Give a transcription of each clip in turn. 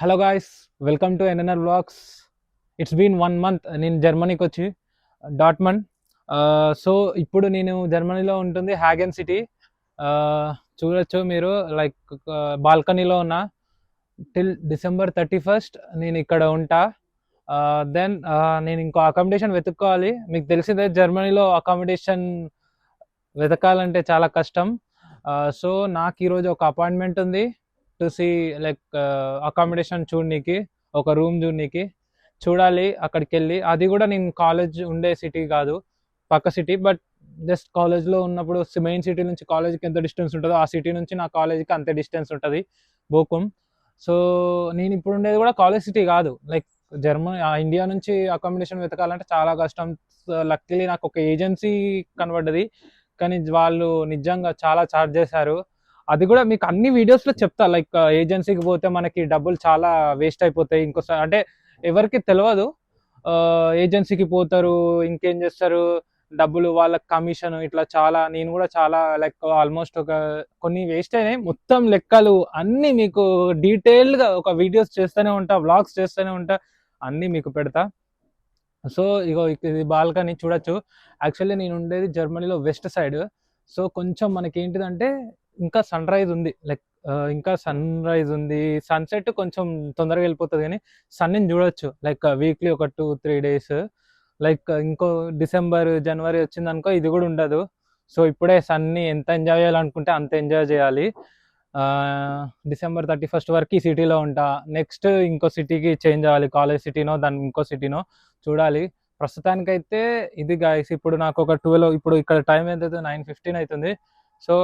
Hello guys, welcome to NNR vlogs. It's been 1 month నేను జర్మనీకి వచ్చి డాట్మండ్. సో ఇప్పుడు నేను జర్మనీలో ఉంటుంది హ్యాగెన్ సిటీ. చూడొచ్చు మీరు, లైక్ బాల్కనీలో ఉన్న టిల్ December 31st నేను ఇక్కడ ఉంటా. దెన్ నేను ఇంకో అకామిడేషన్ వెతుక్కోవాలి. మీకు తెలిసిందే జర్మనీలో అకామిడేషన్ వెతకాలంటే చాలా కష్టం. సో నాకు ఈరోజు ఒక అపాయింట్మెంట్ ఉంది టు సీ, లైక్ అకామిడేషన్ చూడనీకి, ఒక రూమ్ చూడనీకి. చూడాలి అక్కడికి వెళ్ళి. అది కూడా నేను కాలేజ్ ఉండే సిటీ కాదు, పక్క సిటీ. బట్ జస్ట్ కాలేజ్లో ఉన్నప్పుడు మెయిన్ సిటీ నుంచి కాలేజ్కి ఎంత డిస్టెన్స్ ఉంటుందో ఆ సిటీ నుంచి నా కాలేజ్కి అంతే డిస్టెన్స్ ఉంటుంది, బోకుమ్. సో నేను ఇప్పుడు ఉండేది కూడా కాలేజ్ సిటీ కాదు, లైక్ ఇండియా నుంచి అకామిడేషన్ వెతకాలంటే చాలా కష్టం. లక్కీలీ నాకు ఒక ఏజెన్సీ కనబడ్డది, కానీ వాళ్ళు నిజంగా చాలా ఛార్జ్ చేశారు. అది కూడా మీకు అన్ని వీడియోస్లో చెప్తా, లైక్ ఏజెన్సీకి పోతే మనకి డబ్బులు చాలా వేస్ట్ అయిపోతాయి. ఇంకోసారి అంటే ఎవరికి తెలియదు, ఏజెన్సీకి పోతారు ఇంకేం చేస్తారు, డబ్బులు వాళ్ళకి కమిషన్, ఇట్లా చాలా. నేను కూడా చాలా లైక్ ఆల్మోస్ట్ ఒక కొన్ని వేస్ట్ అయినాయి. మొత్తం లెక్కలు అన్నీ మీకు డీటెయిల్డ్గా ఒక వీడియోస్ చేస్తూనే ఉంటా, వ్లాగ్స్ చేస్తూనే ఉంటా, అన్నీ మీకు పెడతా. సో ఇగో ఇది బాల్కనీ చూడొచ్చు. యాక్చువల్లీ నేను ఉండేది జర్మనీలో వెస్ట్ సైడ్. సో కొంచెం మనకి ఏంటిదంటే ఇంకా సన్ రైజ్ ఉంది, లైక్ ఇంకా సన్ రైజ్ ఉంది. సన్సెట్ కొంచెం తొందరగా వెళ్ళిపోతుంది, కానీ సన్ని చూడొచ్చు లైక్ వీక్లీ ఒక 2-3 days. లైక్ ఇంకో డిసెంబర్ జనవరి వచ్చిందనుకో ఇది కూడా ఉండదు. సో ఇప్పుడే సన్ని ఎంత ఎంజాయ్ చేయాలనుకుంటే అంత ఎంజాయ్ చేయాలి. December 31st వరకు ఈ సిటీలో ఉంటా. నెక్స్ట్ ఇంకో సిటీకి చేంజ్ అవ్వాలి, కాలేజ్ సిటీనో దాని ఇంకో సిటీనో చూడాలి. ప్రస్తుతానికైతే ఇది గాయస్. ఇప్పుడు నాకు ఒక 12, ఇప్పుడు ఇక్కడ టైం ఎంతైతే 9:15 అవుతుంది. సో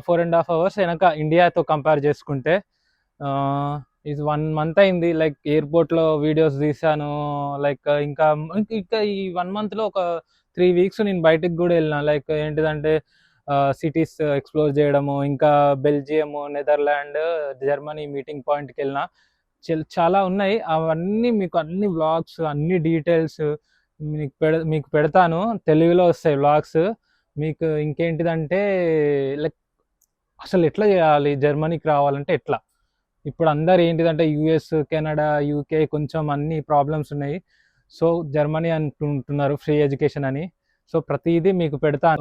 4.5 hours వెనక ఇండియాతో కంపేర్ చేసుకుంటే. ఇది 1 month అయింది, లైక్ ఎయిర్పోర్ట్లో వీడియోస్ తీసాను. లైక్ ఇంకా ఇంకా ఈ 1 monthలో ఒక 3 weeks నేను బయటికి కూడా వెళ్ళిన. లైక్ ఏంటిదంటే సిటీస్ ఎక్స్ప్లోర్ చేయడము, ఇంకా బెల్జియము, నెదర్లాండ్, జర్మనీ మీటింగ్ పాయింట్కి వెళ్ళిన. చాలా ఉన్నాయి, అవన్నీ మీకు అన్ని వ్లాగ్స్, అన్ని డీటెయిల్స్ మీకు పెడతాను. తెలుగులో వస్తాయి వ్లాగ్స్. మీకు ఇంకేంటిదంటే లైక్ అసలు ఎట్లా చేయాలి జర్మనీకి రావాలంటే ఎట్లా. ఇప్పుడు అందరు ఏంటిదంటే యుఎస్, కెనడా, యూకే కొంచెం అన్ని ప్రాబ్లమ్స్ ఉన్నాయి. సో జర్మనీ అంటుంటున్నారు ఫ్రీ ఎడ్యుకేషన్ అని. సో ప్రతిదీ మీకు పెడతా.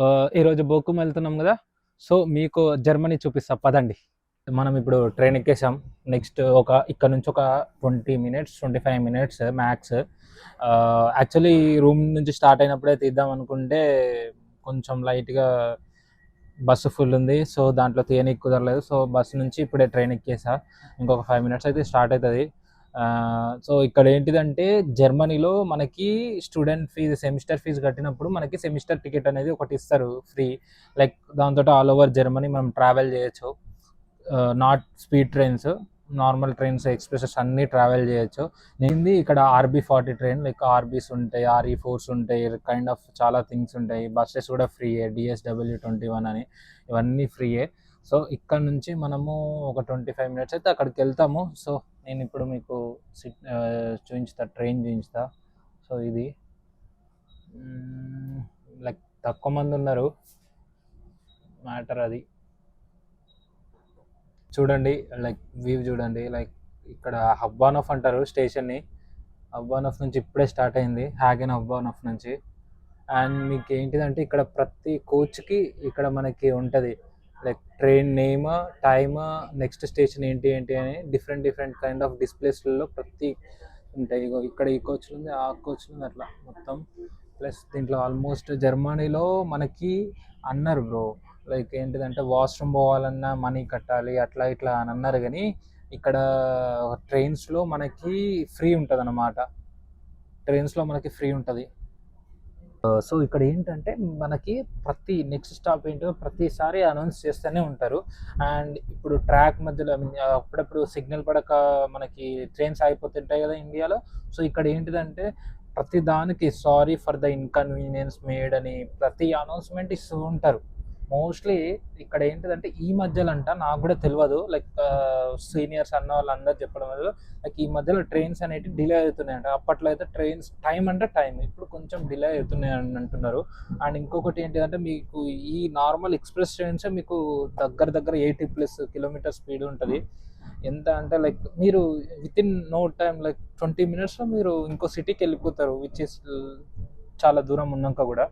ఈరోజు బోకుమ్ వెళ్తున్నాం కదా, సో మీకు జర్మనీ చూపిస్తా పదండి. మనం ఇప్పుడు ట్రైన్ ఎక్కేసాం. నెక్స్ట్ ఇక్కడ నుంచి ఒక 20 minutes 25 minutes max. Actually room నుంచి స్టార్ట్ అయినప్పుడే తీద్దాం అనుకుంటే కొంచెం లైట్గా బస్సు ఫుల్ ఉంది, సో దాంట్లో తీయనికి కుదరలేదు. సో బస్సు నుంచి ఇప్పుడే ట్రైన్ ఎక్కేసా. ఇంకొక 5 minutes అయితే స్టార్ట్ అవుతుంది. సో ఇక్కడ ఏంటిదంటే జర్మనీలో మనకి స్టూడెంట్ ఫీజు, సెమిస్టర్ ఫీజు కట్టినప్పుడు మనకి సెమిస్టర్ టికెట్ అనేది ఒకటి ఇస్తారు ఫ్రీ. లైక్ దాంతో ఆల్ ఓవర్ జర్మనీ మనం ట్రావెల్ చేయొచ్చు. Not speed trains, normal trains, expresses అన్నీ ట్రావెల్ చేయొచ్చు. నేను ఇక్కడ RB40 ట్రైన్, లైక్ RBs ఉంటాయి, RE4s ఉంటాయి, కైండ్ ఆఫ్ చాలా థింగ్స్ ఉంటాయి. బస్సెస్ కూడా ఫ్రీయే, DSW21 అని, ఇవన్నీ ఫ్రీయే. సో ఇక్కడ నుంచి మనము ఒక 25 minutes అయితే అక్కడికి వెళ్తాము. సో నేను ఇప్పుడు మీకు చూపించుతా, ట్రైన్ చూపించుతా. సో ఇది లైక్ తక్కువ మంది ఉన్నారు, మ్యాటర్ అది. చూడండి, లైక్ వ్యూ చూడండి. లైక్ ఇక్కడ హబ్బానోఫ్ అంటారు స్టేషన్ని. హబ్బానోఫ్ నుంచి ఇప్పుడే స్టార్ట్ అయింది, హ్యాగెన్ హబ్బానోఫ్ నుంచి. అండ్ మీకు ఏంటిదంటే ఇక్కడ ప్రతి కోచ్కి ఇక్కడ మనకి ఉంటుంది like train name, time, next station ఏంటి ఏంటి అని డిఫరెంట్ కైండ్ ఆఫ్ డిస్ప్లేస్లలో ప్రతి ఉంటాయి. ఇక్కడ ఈ కోచ్లు ఉంది, ఆ కోచ్లు ఉంది, అట్లా మొత్తం. ప్లస్ దీంట్లో ఆల్మోస్ట్ జర్మనీలో మనకి అన్నారు బ్రో, లైక్ ఏంటిదంటే వాష్రూమ్ పోవాలన్నా మనీ కట్టాలి అట్లా ఇట్లా అని అన్నారు. కానీ ఇక్కడ ట్రైన్స్లో మనకి ఫ్రీ ఉంటుంది అన్నమాట. ట్రైన్స్లో మనకి ఫ్రీ ఉంటుంది. సో ఇక్కడ ఏంటంటే మనకి ప్రతి నెక్స్ట్ స్టాప్ ఏంటో ప్రతిసారి అనౌన్స్ చేస్తూనే ఉంటారు. అండ్ ఇప్పుడు ట్రాక్ మధ్యలో అప్పుడప్పుడు సిగ్నల్ పడక మనకి ట్రైన్స్ ఆగిపోతుంటాయి కదా ఇండియాలో. సో ఇక్కడ ఏంటిదంటే ప్రతి దానికి sorry for the inconvenience made అని ప్రతి అనౌన్స్మెంట్ ఇస్తూ ఉంటారు. మోస్ట్లీ ఇక్కడ ఏంటిదంటే ఈ మధ్యలో అంట, నాకు కూడా తెలియదు, లైక్ సీనియర్స్ అన్న వాళ్ళు అందరు చెప్పడం వల్ల లైక్ ఈ మధ్యలో ట్రైన్స్ అనేవి డిలే అవుతున్నాయంట. అప్పట్లో అయితే ట్రైన్స్ టైం అంటే టైం, ఇప్పుడు కొంచెం డిలే అవుతున్నాయి అని అంటున్నారు. అండ్ ఇంకొకటి ఏంటిదంటే మీకు ఈ నార్మల్ ఎక్స్ప్రెస్ ట్రైన్స్ మీకు దగ్గర 80+ కిలోమీటర్ స్పీడ్ ఉంటుంది. ఎంత అంటే లైక్ మీరు వితిన్ నో టైమ్ లైక్ 20 మినిట్స్లో మీరు ఇంకో సిటీకి వెళ్ళిపోతారు, విచ్ ఇస్ చాలా దూరం ఉన్నాక కూడా.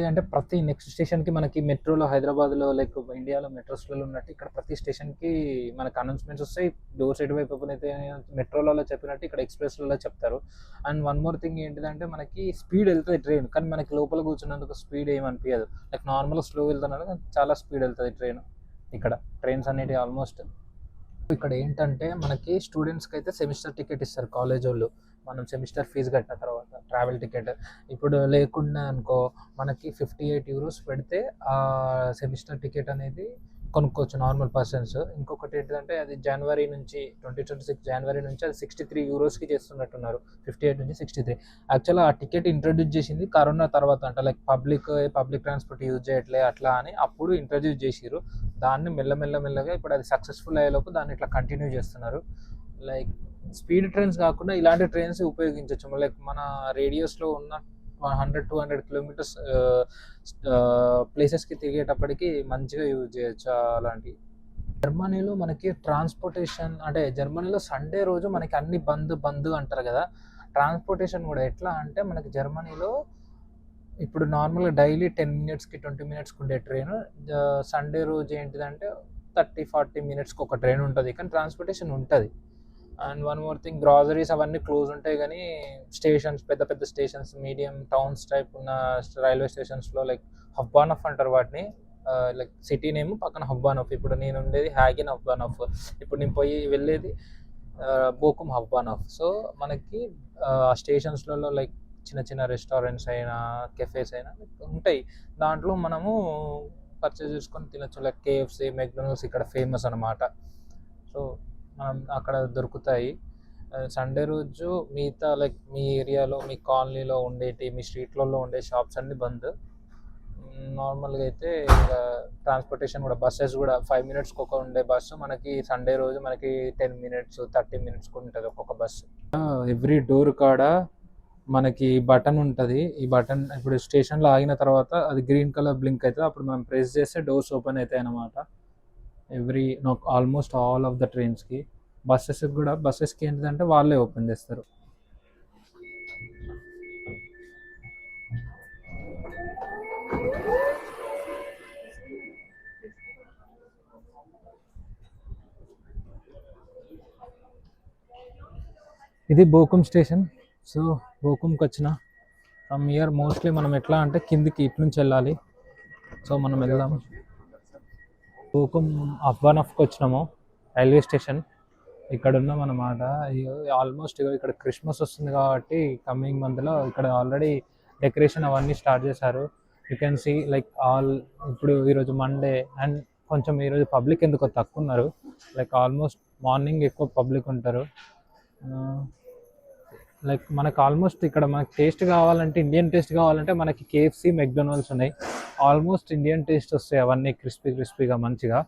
అంటే ప్రతి నెక్స్ట్ స్టేషన్కి మనకి మెట్రోలో హైదరాబాద్లో లైక్ ఇండియాలో మెట్రోస్లో ఉన్నట్టు ఇక్కడ ప్రతి స్టేషన్కి మనకు అనౌన్స్మెంట్స్ వస్తాయి. డోర్ సైడ్ వైపు ఓపెన్ అయితే మెట్రోలలో చెప్పినట్టు ఇక్కడ ఎక్స్ప్రెస్లలో చెప్తారు. అండ్ వన్ మోర్ థింగ్ ఏంటిదంటే మనకి స్పీడ్ వెళ్తుంది ట్రైన్, కానీ మనకి లోపల కూర్చున్నందుకు స్పీడ్ ఏమనిపించదు. లైక్ నార్మల్గా స్లో వెళ్తున్నాడు కానీ చాలా స్పీడ్ వెళ్తుంది ట్రైన్. ఇక్కడ ట్రైన్స్ అనేవి ఆల్మోస్ట్ ఇక్కడ ఏంటంటే మనకి స్టూడెంట్స్కి అయితే సెమిస్టర్ టికెట్ ఇస్తారు కాలేజ్ వాళ్ళు. మనం సెమిస్టర్ ఫీజు కట్టిన తర్వాత ట్రావెల్ టికెట్ ఇప్పుడు లేకుండా అనుకో మనకి 58 యూరోస్ పెడితే ఆ సెమిస్టర్ టికెట్ అనేది కొనుక్కోవచ్చు నార్మల్ పర్సన్స్. ఇంకొకటి ఏంటంటే అది జనవరి నుంచి 2026 జనవరి నుంచి అది 63 యూరోస్కి చేస్తున్నట్టున్నారు. 58 నుంచి 63. యాక్చువల్గా ఆ టికెట్ ఇంట్రడ్యూస్ చేసింది కరోనా తర్వాత అంట. లైక్ పబ్లిక్ ట్రాన్స్పోర్ట్ యూజ్ చేయట్లే అట్లా అని అప్పుడు ఇంట్రడ్యూస్ చేసిరు. దాన్ని మెల్లగా ఇప్పుడు అది సక్సెస్ఫుల్ అయ్యేలోపు దాన్ని ఇట్లా కంటిన్యూ చేస్తున్నారు. లైక్ స్పీడ్ ట్రైన్స్ కాకుండా ఇలాంటి ట్రైన్స్ ఉపయోగించవచ్చు. లైక్ మన రేడియస్లో ఉన్న 100-200 కిలోమీటర్స్ ప్లేసెస్కి తిరిగేటప్పటికి మంచిగా యూజ్ చేయొచ్చు అలాంటివి. జర్మనీలో మనకి ట్రాన్స్పోర్టేషన్ అంటే జర్మనీలో సండే రోజు మనకి అన్ని బంద్ అంటారు కదా. ట్రాన్స్పోర్టేషన్ కూడా ఎట్లా అంటే మనకి జర్మనీలో ఇప్పుడు నార్మల్గా డైలీ 10 మినిట్స్కి 20 మినిట్స్కి ఉండే ట్రైన్ సండే రోజు ఏంటిదంటే 30-40 మినిట్స్కి ఒక ట్రైన్ ఉంటుంది, కానీ ట్రాన్స్పోర్టేషన్ ఉంటుంది. And one more thing groceries అవన్నీ క్లోజ్ ఉంటాయి, కానీ స్టేషన్స్ పెద్ద స్టేషన్స్ మీడియం టౌన్స్ టైప్ ఉన్న రైల్వే స్టేషన్స్లో లైక్ హబ్బానఫ్ అంటారు వాటిని. లైక్ సిటీ నేమ్ పక్కన హబ్బానఫ్. ఇప్పుడు నేను ఉండేది హ్యాగిన్ హబ్బానఫ్, ఇప్పుడు నేను వెళ్ళేది బోకుమ్ హబ్బానఫ్. సో మనకి ఆ స్టేషన్స్లలో లైక్ చిన్న రెస్టారెంట్స్ అయినా కెఫేస్ అయినా ఉంటాయి. దాంట్లో మనము పర్చేస్ చేసుకొని తినచ్చు. లైక్ KFC మెక్డొనాల్డ్స్ ఇక్కడ ఫేమస్ అనమాట. సో మనం అక్కడ దొరుకుతాయి. సండే రోజు మిగతా లైక్ మీ ఏరియాలో మీ కాలనీలో ఉండేటి మీ స్ట్రీట్లలో ఉండే షాప్స్ అన్నీ బంద్. నార్మల్గా అయితే ఇంకా ట్రాన్స్పోర్టేషన్ కూడా బస్సెస్ కూడా 5 మినిట్స్కి ఒక ఉండే బస్సు మనకి సండే రోజు మనకి 10 మినిట్స్ 30 మినిట్స్కి ఉంటుంది ఒక్కొక్క బస్సు. ఎవ్రీ డోర్ కాడ మనకి బటన్ ఉంటుంది. ఈ బటన్ ఇప్పుడు స్టేషన్లో ఆగిన తర్వాత అది గ్రీన్ కలర్ బ్లింక్ అవుతుంది. అప్పుడు మనం ప్రెస్ చేస్తే డోర్స్ ఓపెన్ అవుతాయి అన్నమాట. ఆల్మోస్ట్ ఆల్ ఆఫ్ ద ట్రైన్స్కి. బస్సెస్కి ఏంటంటే వాళ్ళే ఓపెన్ చేస్తారు. ఇది బోకుమ్ స్టేషన్. సో బోకుమ్కి వచ్చిన ఫ్రమ్ ఇయర్ మోస్ట్లీ మనం ఎట్లా అంటే కిందికి ఇటు నుంచి వెళ్ళాలి. సో మనం వెళ్దాం. బోకుమ్ హబ్బానఫ్కి వచ్చినాము రైల్వే స్టేషన్. ఇక్కడ ఉన్నాం అన్నమాట. ఆల్మోస్ట్ ఇక్కడ క్రిస్మస్ వస్తుంది కాబట్టి కమింగ్ మంత్లో ఇక్కడ ఆల్రెడీ డెకరేషన్ అవన్నీ స్టార్ట్ చేశారు. యూ కెన్ సీ లైక్ ఇప్పుడు ఈరోజు మండే అండ్ కొంచెం ఈరోజు పబ్లిక్ ఎందుకో తక్కువ ఉన్నారు. లైక్ ఆల్మోస్ట్ మార్నింగ్ ఎక్కువ పబ్లిక్ ఉంటారు. లైక్ మనకు ఆల్మోస్ట్ ఇక్కడ మనకి టేస్ట్ కావాలంటే ఇండియన్ టేస్ట్ కావాలంటే మనకి KFC మెక్డొనాల్డ్స్ ఉన్నాయి. ఆల్మోస్ట్ ఇండియన్ టేస్ట్ వస్తాయి అవన్నీ క్రిస్పీగా మంచిగా.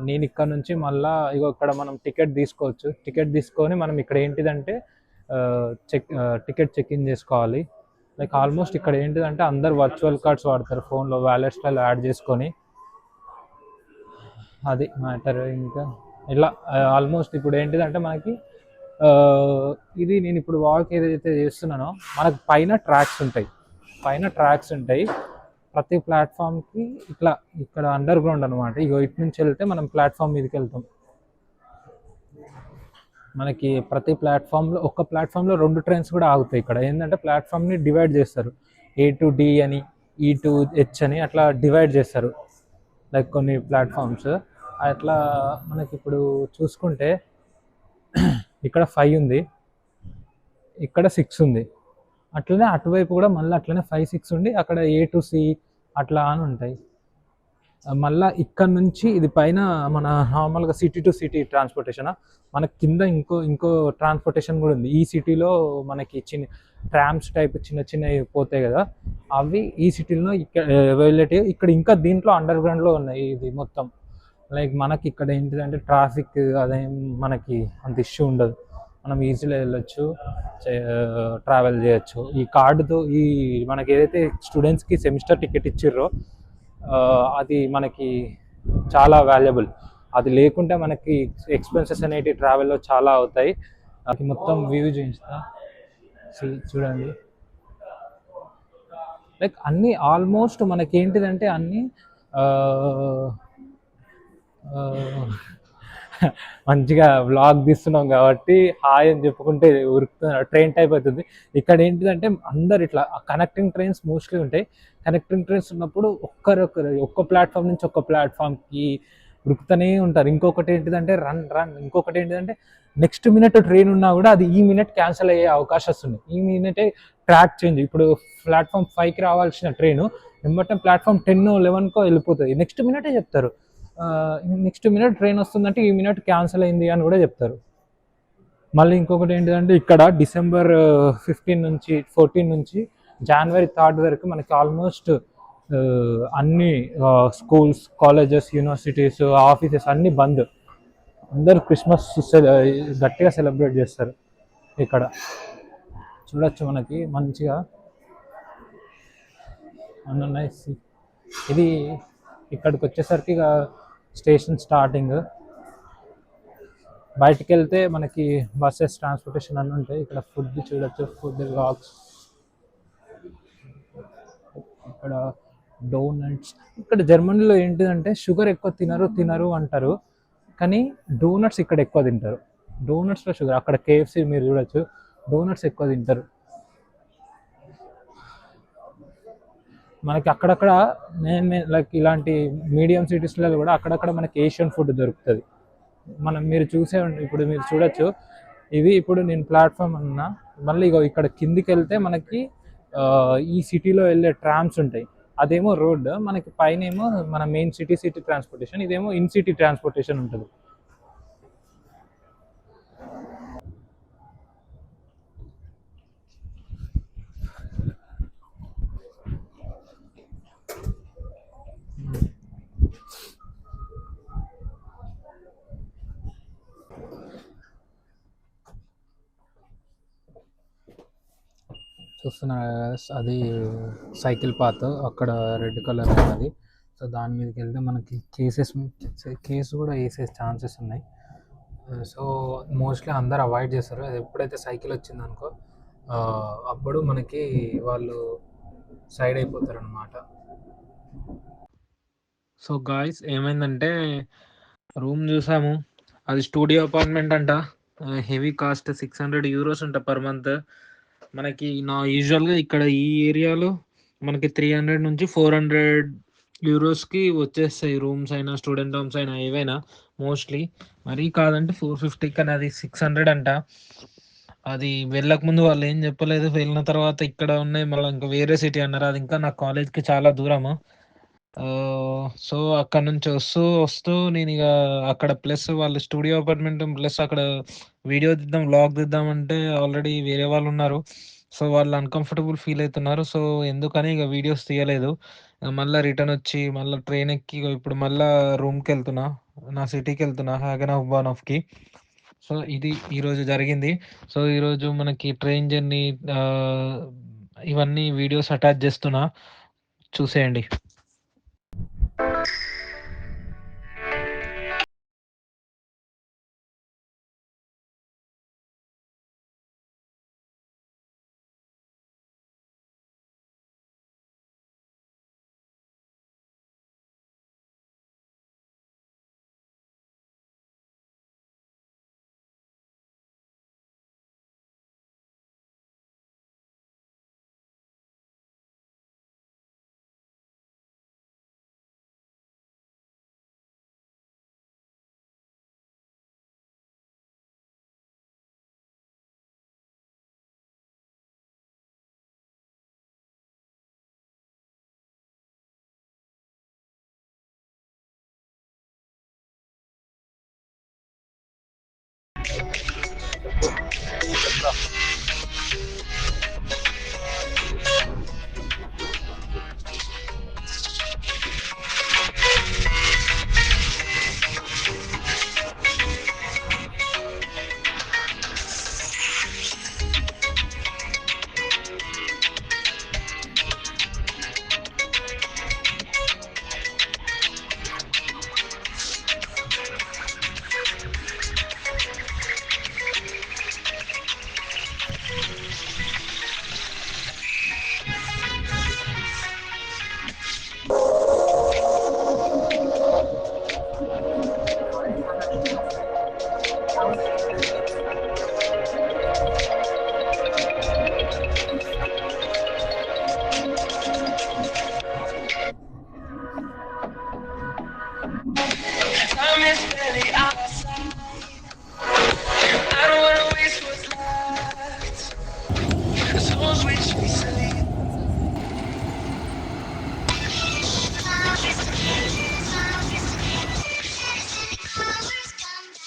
నేను ఇక్కడ నుంచి మళ్ళీ ఇక్కడ మనం టికెట్ తీసుకోవచ్చు. టికెట్ తీసుకొని మనం ఇక్కడ ఏంటిదంటే టికెట్ చెక్ ఇన్ చేసుకోవాలి. లైక్ ఆల్మోస్ట్ ఇక్కడ ఏంటిదంటే అందరు వర్చువల్ కార్డ్స్ వాడతారు ఫోన్లో వ్యాలెట్స్లో యాడ్ చేసుకొని. అది మ్యాటర్. ఇంకా ఇలా ఆల్మోస్ట్ ఇప్పుడు ఏంటిదంటే మనకి ఇది నేను ఇప్పుడు వాక్ ఏదైతే చేస్తున్నానో మనకు పైన ట్రాక్స్ ఉంటాయి. ప్రతి ప్లాట్ఫామ్కి ఇక్కడ అండర్ గ్రౌండ్ అనమాట. ఇటు నుంచి వెళ్తే మనం ప్లాట్ఫామ్ మీదకి వెళ్తాం. మనకి ప్రతి ప్లాట్ఫామ్లో ఒక్క ప్లాట్ఫామ్లో 2 ట్రైన్స్ కూడా ఆగుతాయి. ఇక్కడ ఏంటంటే ప్లాట్ఫామ్ని డివైడ్ చేస్తారు. A to D అని E to H అని అట్లా డివైడ్ చేస్తారు. లైక్ కొన్ని ప్లాట్ఫామ్స్ అట్లా మనకి ఇప్పుడు చూసుకుంటే ఇక్కడ 5 ఉంది, ఇక్కడ 6 ఉంది. అట్లనే అటువైపు కూడా మళ్ళీ అట్లనే 5-6 ఉండి అక్కడ A to C అట్లా అని ఉంటాయి. మళ్ళీ ఇక్కడ నుంచి ఇది పైన మన నార్మల్గా సిటీ టు సిటీ ట్రాన్స్పోర్టేషన్. మనకి కింద ఇంకో ట్రాన్స్పోర్టేషన్ కూడా ఉంది. ఈ సిటీలో మనకి ట్రామ్స్ టైప్ చిన్నవి పోతాయి కదా, అవి ఈ సిటీలో ఇక్కడ అవైలబిలిటీ. ఇక్కడ ఇంకా దీంట్లో అండర్ గ్రౌండ్లో ఉన్నాయి ఇది మొత్తం. లైక్ మనకి ఇక్కడ ఏంటిదంటే ట్రాఫిక్ అదేం మనకి అంత ఇష్యూ ఉండదు. మనం ఈజీగా వెళ్ళొచ్చు, ట్రావెల్ చేయొచ్చు. ఈ కార్డుతో మనకి ఏదైతే స్టూడెంట్స్కి సెమిస్టర్ టికెట్ ఇచ్చిర్రో అది మనకి చాలా వాల్యుబుల్. అది లేకుంటే మనకి ఎక్స్‌పెన్సెస్ అనేటివి ట్రావెల్‌లో చాలా అవుతాయి. అది మొత్తం వ్యూ చూపిస్తా. చూడండి. లైక్ అన్నీ ఆల్మోస్ట్ మనకేంటిదంటే అన్నీ ఆహ్, ఆహ్, మంచిగా వ్లాగ్ తీస్తున్నాం కాబట్టి హాయ్ అని చెప్పుకుంటే ఉరుకుతున్నారు ట్రైన్ టైప్ అవుతుంది. ఇక్కడ ఏంటిదంటే అందరు ఇట్లా కనెక్టింగ్ ట్రైన్స్ మోస్ట్లీ ఉంటాయి. కనెక్టింగ్ ట్రైన్స్ ఉన్నప్పుడు ఒక్కరొక్కరు ఒక్క ప్లాట్ఫామ్ నుంచి ఒక్క ప్లాట్ఫామ్కి ఉరుకుతూనే ఉంటారు. ఇంకొకటి ఏంటిదంటే రన్ రన్ ఇంకొకటి ఏంటిదంటే నెక్స్ట్ మినిట్ ట్రైన్ ఉన్నా కూడా అది ఈ మినిట్ క్యాన్సిల్ అయ్యే అవకాశాలు ఉన్నాయి. ఈ మినిటే ట్రాక్ చేంజ్. ఇప్పుడు ప్లాట్ఫామ్ 5కి రావాల్సిన ట్రైన్ వెంబటే ప్లాట్ఫామ్ 10, 11కో వెళ్ళిపోతుంది. నెక్స్ట్ మినిటే చెప్తారు. నెక్స్ట్ మినిట్ ట్రైన్ వస్తుందంటే ఈ మినిట్ క్యాన్సిల్ అయింది అని కూడా చెప్తారు. మళ్ళీ ఇంకొకటి ఏంటిదంటే ఇక్కడ డిసెంబర్ 15 నుంచి 14 నుంచి జనవరి 3 వరకు మనకి ఆల్మోస్ట్ అన్ని స్కూల్స్, కాలేజెస్, యూనివర్సిటీస్, ఆఫీసెస్ అన్నీ బంద్. అందరూ క్రిస్మస్ గట్టిగా సెలబ్రేట్ చేస్తారు. ఇక్కడ చూడొచ్చు మనకి మంచిగా అన్నీ. ఇది ఇక్కడికి వచ్చేసరికి ఇక స్టేషన్ స్టార్టింగ్. బయటికి వెళ్తే మనకి బస్సెస్, ట్రాన్స్పోర్టేషన్ అన్నీ ఉంటాయి. ఇక్కడ ఫుడ్ చూడొచ్చు, ఫుడ్ వ్లాగ్స్. ఇక్కడ డోనట్స్. ఇక్కడ జర్మనీలో ఏంటిదంటే షుగర్ ఎక్కువ తినరు అంటారు, కానీ డోనట్స్ ఇక్కడ ఎక్కువ తింటారు. డోనట్స్లో షుగర్. అక్కడ కేఎఫ్సి మీరు చూడొచ్చు, డోనట్స్ ఎక్కువ తింటారు. మనకి అక్కడక్కడ నేను లైక్ ఇలాంటి మీడియం సిటీస్లలో కూడా అక్కడక్కడ మనకి ఏషియన్ ఫుడ్ దొరుకుతుంది. మీరు చూసే ఇప్పుడు మీరు చూడొచ్చు. ఇవి ఇప్పుడు నేను ప్లాట్ఫామ్ అన్నా, మళ్ళీ ఇక్కడ కిందికి వెళ్తే మనకి ఈ సిటీలో వెళ్ళే ట్రామ్స్ ఉంటాయి. అదేమో రోడ్, మనకి పైన ఏమో మన మెయిన్ సిటీ ట్రాన్స్పోర్టేషన్, ఇదేమో ఇన్ సిటీ ట్రాన్స్పోర్టేషన్ ఉంటుంది. చూస్తున్నా అది సైకిల్ పాత్, అక్కడ రెడ్ కలర్ అది. సో దాని మీదకి వెళ్తే మనకి కేసు కూడా వేసే ఛాన్సెస్ ఉన్నాయి. సో మోస్ట్లీ అందరు అవాయిడ్ చేస్తారు. అది ఎప్పుడైతే సైకిల్ వచ్చిందనుకో అప్పుడు మనకి వాళ్ళు సైడ్ అయిపోతారు అనమాట. సో గాయ్స్ ఏమైందంటే రూమ్ చూసాము, అది స్టూడియో అపార్ట్మెంట్ అంట. హెవీ కాస్ట్ €600 అంట పర్ మంత్. మనకి యూజువల్గా ఇక్కడ ఈ ఏరియాలో మనకి 300 నుంచి €400కి వచ్చేస్తాయి. రూమ్స్ అయినా, స్టూడెంట్ రూమ్స్ అయినా, ఏవైనా మోస్ట్లీ. మరీ కాదంటే 450, కానీ అది 600 అంట. అది వెళ్ళక ముందు వాళ్ళు ఏం చెప్పలేదు, వెళ్ళిన తర్వాత ఇక్కడ ఉన్నాయి మళ్ళీ ఇంకా వేరే సిటీ అన్నారు. అది ఇంకా నా కాలేజ్కి చాలా దూరము. సో అక్కడ నుంచి వస్తూ నేను ఇక అక్కడ ప్లస్ వాళ్ళ స్టూడియో అపార్ట్మెంట్ ప్లస్ అక్కడ వీడియో తీద్దాం, వ్లాగ్ తీద్దాం అంటే ఆల్రెడీ వేరే వాళ్ళు ఉన్నారు. సో వాళ్ళు అన్‌కంఫర్టబుల్ ఫీల్ అవుతున్నారు. సో ఎందుకని ఇక వీడియోస్ తీయలేదు. మళ్ళా రిటర్న్ వచ్చి మళ్ళా ట్రైన్ ఎక్కి ఇప్పుడు మళ్ళా రూమ్‌కెళ్తున్నా. నా సిటీకెళ్తున్నా, హ్యాగెన్‌హాఫ్‌కి. సో ఇది ఈరోజు జరిగింది. సో ఈరోజు మనకి ట్రైన్ జర్నీ ఇవన్నీ వీడియోస్ అటాచ్ చేస్తున్నా, చూసేయండి.